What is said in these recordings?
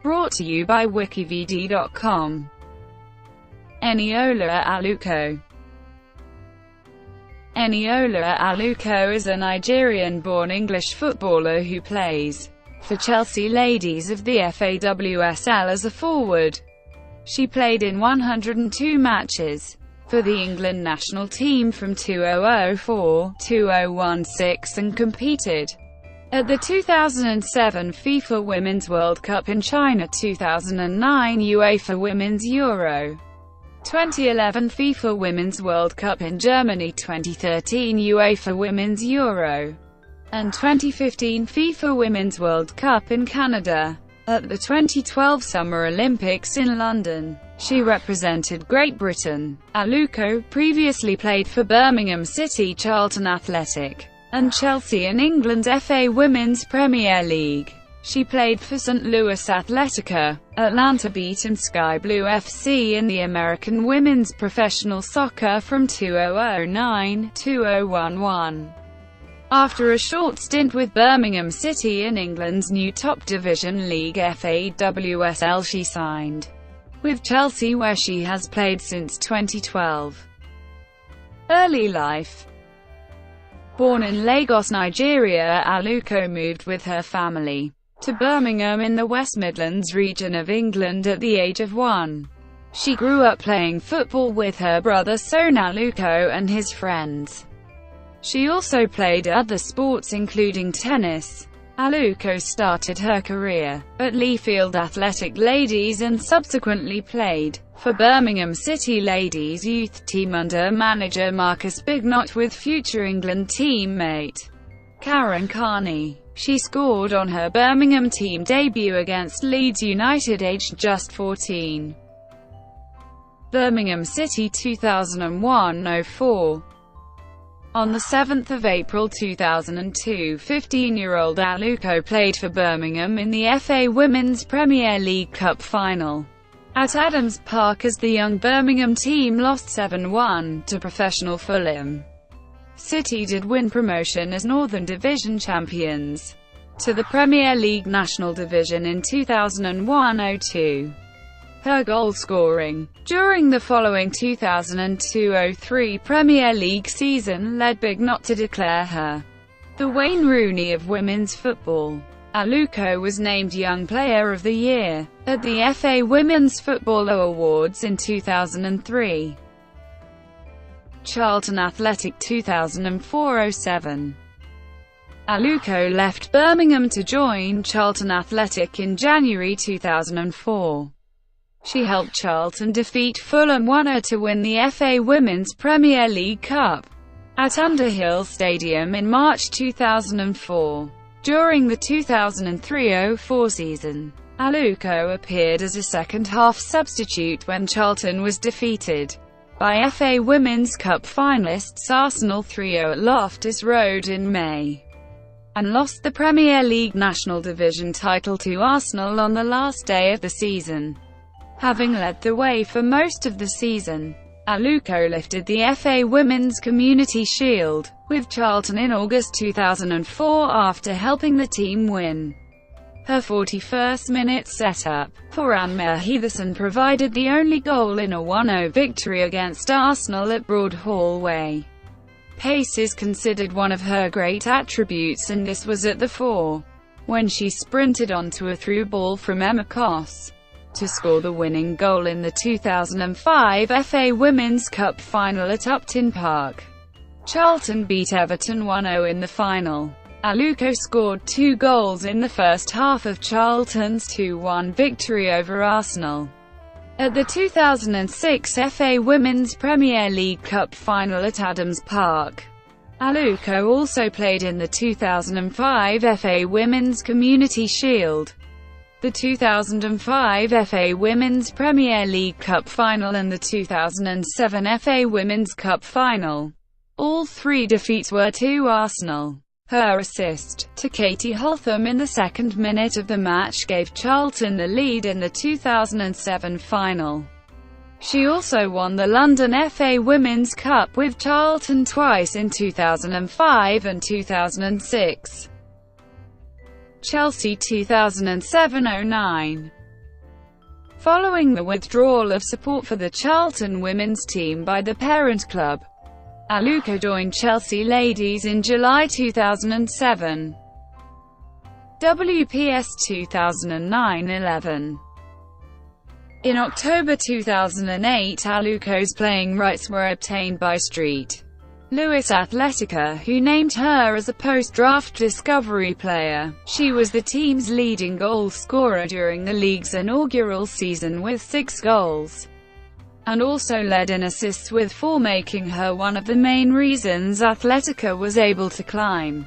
Brought to you by WikiVidi.com. Eniola Aluko. Eniola Aluko is a Nigerian-born English footballer who plays for Chelsea Ladies of the FA WSL as a forward. She played in 102 matches for the England national team from 2004-2016 and competed at the 2007 FIFA Women's World Cup in China, 2009 UEFA Women's Euro, 2011 FIFA Women's World Cup in Germany, 2013 UEFA Women's Euro, and 2015 FIFA Women's World Cup in Canada. At the 2012 Summer Olympics in London, she represented Great Britain. Aluko previously played for Birmingham City, Charlton Athletic, and Chelsea in England's FA Women's Premier League. She played for Saint Louis Athletica, Atlanta Beat and Sky Blue FC in the American women's professional soccer from 2009-2011. After a short stint with Birmingham City in England's new top division league FA WSL, she signed with Chelsea, where she has played since 2012. Early life. Born in Lagos, Nigeria, Aluko moved with her family to Birmingham in the West Midlands region of England at the age of 1. She grew up playing football with her brother Son Aluko and his friends. She also played other sports including tennis. Aluko started her career at Leafield Athletic Ladies and subsequently played for Birmingham City Ladies youth team under manager Marcus Bignot with future England teammate Karen Carney. She scored on her Birmingham team debut against Leeds United aged just 14. Birmingham City 2001-04. On the 7th of April 2002, 15-year-old Aluko played for Birmingham in the FA Women's Premier League Cup final at Adams Park as the young Birmingham team lost 7-1 to professional Fulham. City did win promotion as Northern Division champions to the Premier League National Division in 2001-02. Her goal-scoring during the following 2002-03 Premier League season led Bignot to declare her the Wayne Rooney of women's football. Aluko was named Young Player of the Year at the FA Women's Footballer Awards in 2003. Charlton Athletic 2004-07. Aluko left Birmingham to join Charlton Athletic in January 2004. She helped Charlton defeat Fulham 1-0 to win the FA Women's Premier League Cup at Underhill Stadium in March 2004. During the 2003-04 season, Aluko appeared as a second-half substitute when Charlton was defeated by FA Women's Cup finalists Arsenal 3-0 at Loftus Road in May, and lost the Premier League National Division title to Arsenal on the last day of the season. Having led the way for most of the season, Aluko lifted the FA Women's Community Shield with Charlton in August 2004 after helping the team win her 41st minute setup for Anne Heatherson provided the only goal in a 1-0 victory against Arsenal at Broadhall Way. Pace is considered one of her great attributes, and this was at the fore when she sprinted onto a through ball from Emma Koss to score the winning goal in the 2005 FA Women's Cup final at Upton Park. Charlton beat Everton 1-0 in the final. Aluko scored 2 goals in the first half of Charlton's 2-1 victory over Arsenal at the 2006 FA Women's Premier League Cup final at Adams Park. Aluko also played in the 2005 FA Women's Community Shield, the 2005 FA Women's Premier League Cup final and the 2007 FA Women's Cup final. All 3 defeats were to Arsenal. Her assist to Katie Holtham in the second minute of the match gave Charlton the lead in the 2007 final. She also won the London FA Women's Cup with Charlton twice in 2005 and 2006. Chelsea 2007-09. Following the withdrawal of support for the Charlton women's team by the parent club, Aluko joined Chelsea Ladies in July 2007. WPS 2009-11. In October 2008, Aluko's playing rights were obtained by St. Louis Athletica, who named her as a post-draft discovery player. She was the team's leading goal scorer during the league's inaugural season with 6 goals, and also led in assists with 4, making her one of the main reasons Athletica was able to climb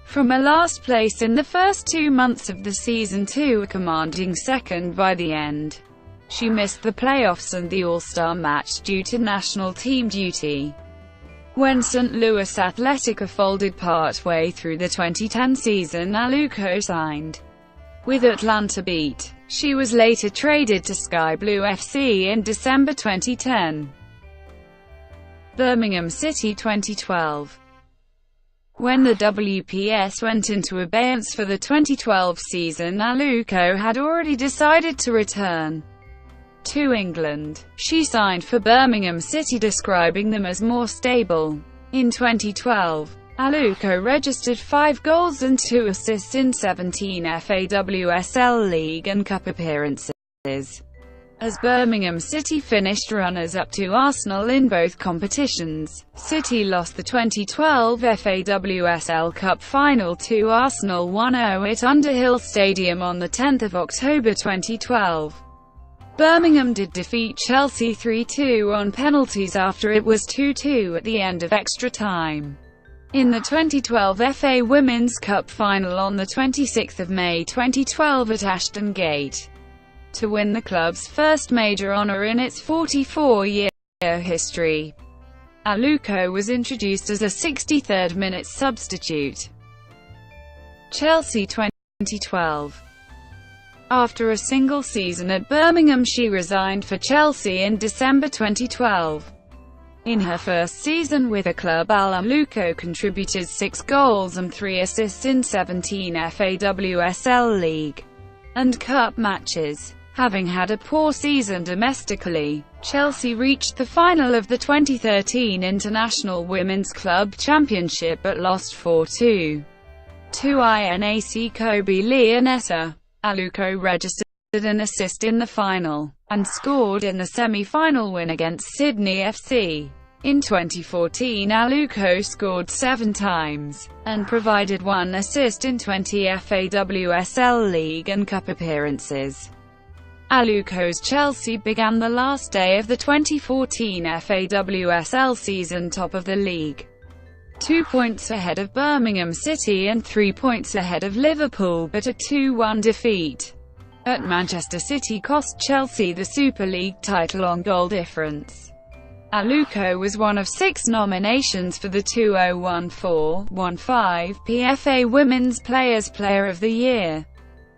from a last place in the first 2 months of the season to a commanding second by the end. She missed the playoffs and the All-Star match due to national team duty. When Saint Louis Athletica folded partway through the 2010 season, Aluko signed with Atlanta Beat. She was later traded to Sky Blue FC in December 2010. Birmingham City 2012. When the WPS went into abeyance for the 2012 season, Aluko had already decided to return to England. She signed for Birmingham City, describing them as more stable. In 2012, Aluko registered 5 goals and 2 assists in 17 FA WSL League and Cup appearances, as Birmingham City finished runners-up to Arsenal in both competitions. City lost the 2012 FA WSL Cup final to Arsenal 1-0 at Underhill Stadium on 10 October 2012. Birmingham did defeat Chelsea 3-2 on penalties after it was 2-2 at the end of extra time in the 2012 FA Women's Cup final on 26 May 2012 at Ashton Gate, to win the club's first major honour in its 44-year history. Aluko was introduced as a 63rd-minute substitute. Chelsea 2012. After a single season at Birmingham, she resigned for Chelsea in December 2012. In her first season with the club, Aluko contributed 6 goals and 3 assists in 17 FA WSL League and Cup matches. Having had a poor season domestically, Chelsea reached the final of the 2013 International Women's Club Championship but lost 4-2 to INAC Kobe Leonessa. Aluko registered an assist in the final, and scored in the semi-final win against Sydney FC. In 2014, Aluko scored 7 times, and provided 1 assist in 20 FA WSL League and Cup appearances. Aluko's Chelsea began the last day of the 2014 FA WSL season top of the league, 2 points ahead of Birmingham City and 3 points ahead of Liverpool, but a 2-1 defeat at Manchester City cost Chelsea the Super League title on goal difference. Aluko was one of 6 nominations for the 2014-15 PFA Women's Player of the Year,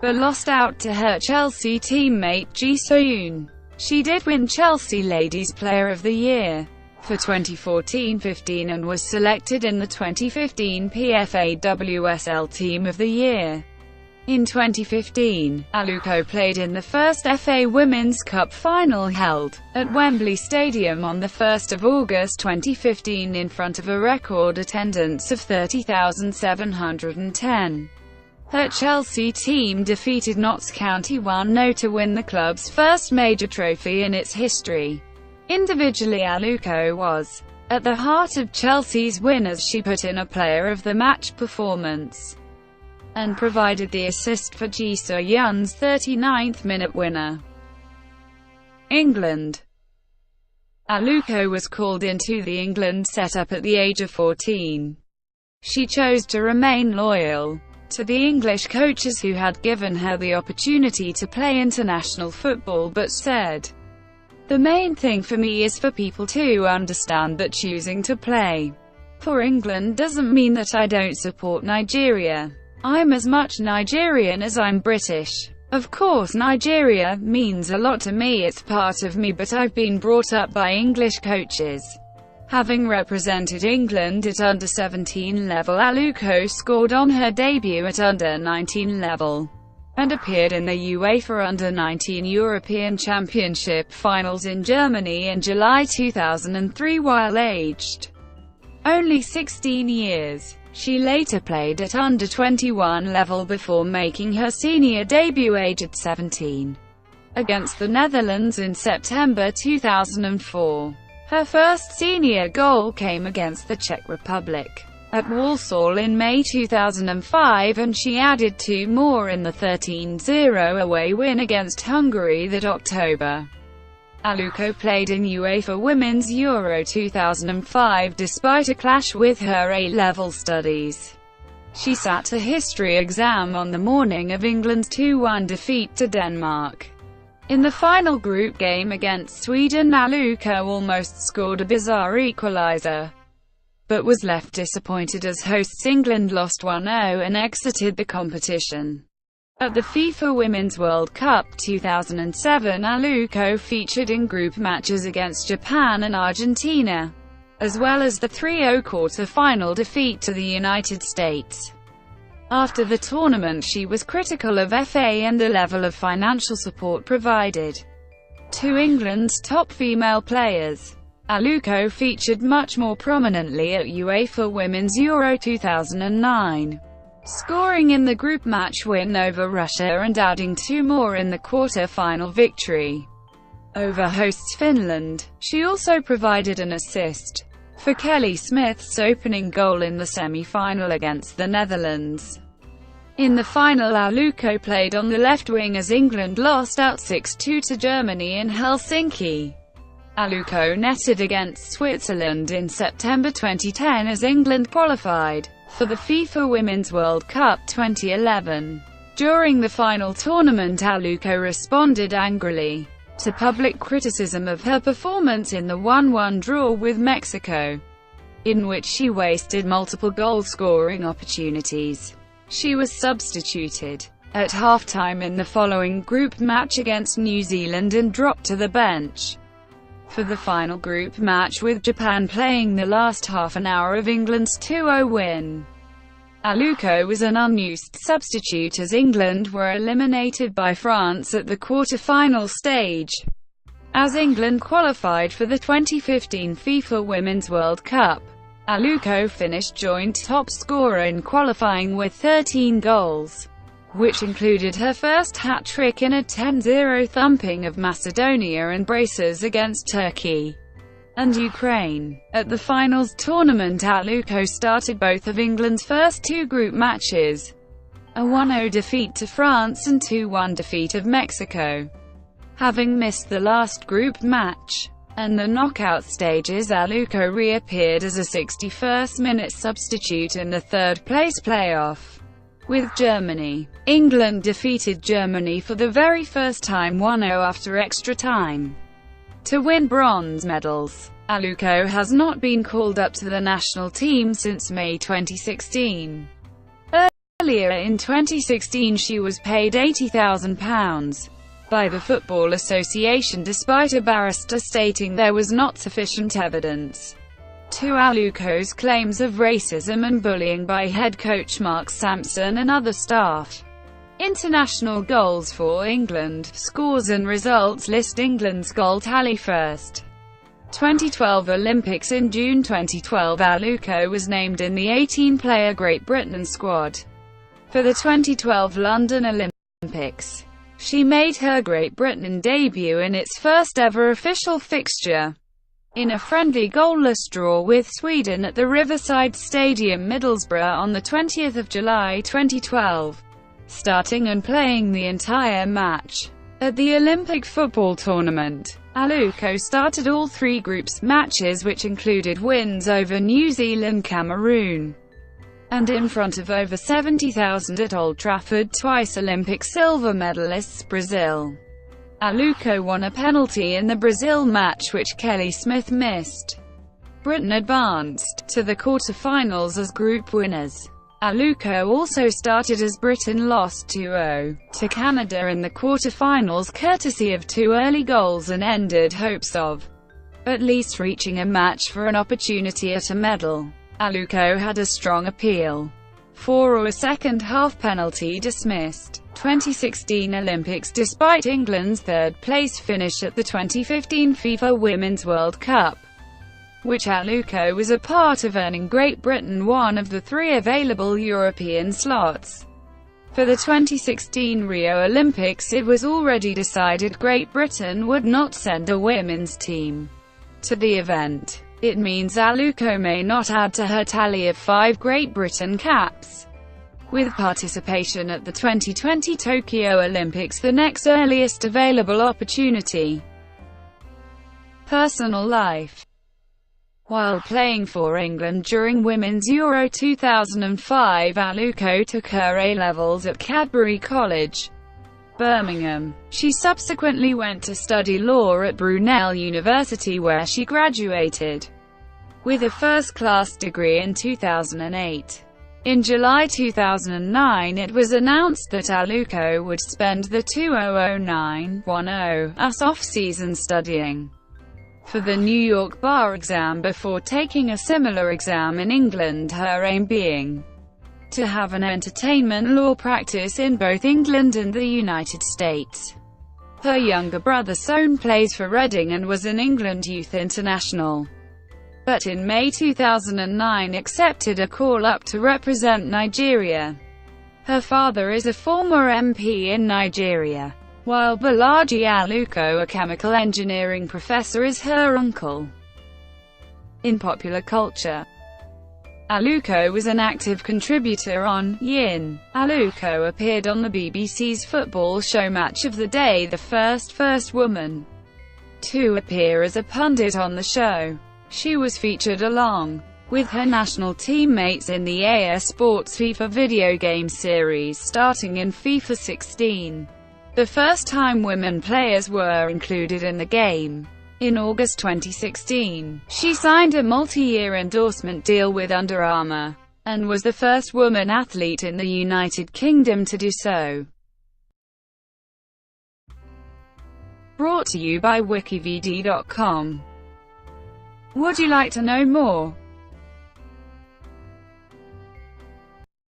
but lost out to her Chelsea teammate Ji So-yoon. She did win Chelsea Ladies Player of the Year for 2014-15 and was selected in the 2015 PFA WSL Team of the Year. In 2015, Aluko played in the first FA Women's Cup final held at Wembley Stadium on 1 August 2015 in front of a record attendance of 30,710. Her Chelsea team defeated Notts County 1-0 to win the club's first major trophy in its history. Individually, Aluko was at the heart of Chelsea's win as she put in a player of the match performance and provided the assist for Ji So-yoon's 39th-minute winner. England. Aluko was called into the England setup at the age of 14. She chose to remain loyal to the English coaches who had given her the opportunity to play international football, but said, "The main thing for me is for people to understand that choosing to play for England doesn't mean that I don't support Nigeria. I'm as much Nigerian as I'm British. Of course Nigeria means a lot to me, it's part of me, but I've been brought up by English coaches." Having represented England at under-17 level, Aluko scored on her debut at under-19 level and appeared in the UEFA Under-19 European Championship finals in Germany in July 2003 while aged only 16 years. She later played at under-21 level before making her senior debut aged 17 against the Netherlands in September 2004. Her first senior goal came against the Czech Republic at Walsall in May 2005, and she added 2 more in the 13-0 away win against Hungary that October. Aluko played in UEFA Women's Euro 2005 despite a clash with her A-level studies. She sat a history exam on the morning of England's 2-1 defeat to Denmark. In the final group game against Sweden, Aluko almost scored a bizarre equaliser, but was left disappointed as hosts England lost 1-0 and exited the competition. At the FIFA Women's World Cup 2007, Aluko featured in group matches against Japan and Argentina, as well as the 3-0 quarter-final defeat to the United States. After the tournament, she was critical of FA and the level of financial support provided to England's top female players. Aluko featured much more prominently at UEFA Women's Euro 2009. Scoring in the group match win over Russia and adding 2 more in the quarter-final victory over hosts Finland. She also provided an assist for Kelly Smith's opening goal in the semi-final against the Netherlands. In the final, Aluko played on the left wing as England lost out 6-2 to Germany in Helsinki. Aluko netted against Switzerland in September 2010 as England qualified for the FIFA Women's World Cup 2011. During the final tournament, Aluko responded angrily to public criticism of her performance in the 1-1 draw with Mexico, in which she wasted multiple goal-scoring opportunities. She was substituted at halftime in the following group match against New Zealand and dropped to the bench for the final group match with Japan, playing the last half an hour of England's 2-0 win. Aluko was an unused substitute as England were eliminated by France at the quarter-final stage. As England qualified for the 2015 FIFA Women's World Cup, Aluko finished joint top scorer in qualifying with 13 goals, which included her first hat-trick in a 10-0 thumping of Macedonia and braces against Turkey and Ukraine. At the finals tournament, Aluko started both of England's first 2 group matches, a 1-0 defeat to France and 2-1 defeat of Mexico. Having missed the last group match and the knockout stages, Aluko reappeared as a 61st-minute substitute in the third-place playoff with Germany. England defeated Germany for the very first time 1-0 after extra time to win bronze medals. Aluko has not been called up to the national team since May 2016. Earlier in 2016, she was paid £80,000 by the Football Association despite a barrister stating there was not sufficient evidence to Aluko's claims of racism and bullying by head coach Mark Sampson and other staff. International goals for England, scores and results list England's goal tally first. 2012 Olympics. In June 2012, Aluko was named in the 18-player Great Britain squad for the 2012 London Olympics. She made her Great Britain debut in its first ever official fixture in a friendly goalless draw with Sweden at the Riverside Stadium, Middlesbrough on 20 July 2012, starting and playing the entire match. At the Olympic football tournament, Aluko started all 3 groups matches, which included wins over New Zealand, Cameroon, and in front of over 70,000 at Old Trafford, twice Olympic silver medalists Brazil. Aluko won a penalty in the Brazil match which Kelly Smith missed. Britain advanced to the quarter-finals as group winners. Aluko also started as Britain lost 2-0 to Canada in the quarter-finals courtesy of 2 early goals and ended hopes of at least reaching a match for an opportunity at a medal. Aluko had a strong appeal for a second-half penalty dismissed. 2016 Olympics. Despite England's third-place finish at the 2015 FIFA Women's World Cup, which Aluko was a part of, earning Great Britain one of the 3 available European slots. For the 2016 Rio Olympics, it was already decided Great Britain would not send a women's team to the event. It means Aluko may not add to her tally of 5 Great Britain caps. With participation at the 2020 Tokyo Olympics the next earliest available opportunity. Personal life. While playing for England during Women's Euro 2005, Aluko took her A-levels at Cadbury College, Birmingham. She subsequently went to study law at Brunel University, where she graduated with a first-class degree in 2008. In July 2009 it was announced that Aluko would spend the 2009-10 off-season studying for the New York bar exam before taking a similar exam in England, her aim being to have an entertainment law practice in both England and the United States. Her younger brother Son plays for Reading and was an England youth international, but in May 2009 accepted a call-up to represent Nigeria. Her father is a former MP in Nigeria, while Bolaji Aluko, a chemical engineering professor, is her uncle. In popular culture, Aluko was an active contributor on Yin. Aluko appeared on the BBC's football show Match of the Day, the first woman to appear as a pundit on the show. She was featured along with her national teammates in the EA Sports FIFA video game series starting in FIFA 16. The first time women players were included in the game. In August 2016, she signed a multi-year endorsement deal with Under Armour, and was the first woman athlete in the United Kingdom to do so. Brought to you by WikiVidi.com. Would you like to know more?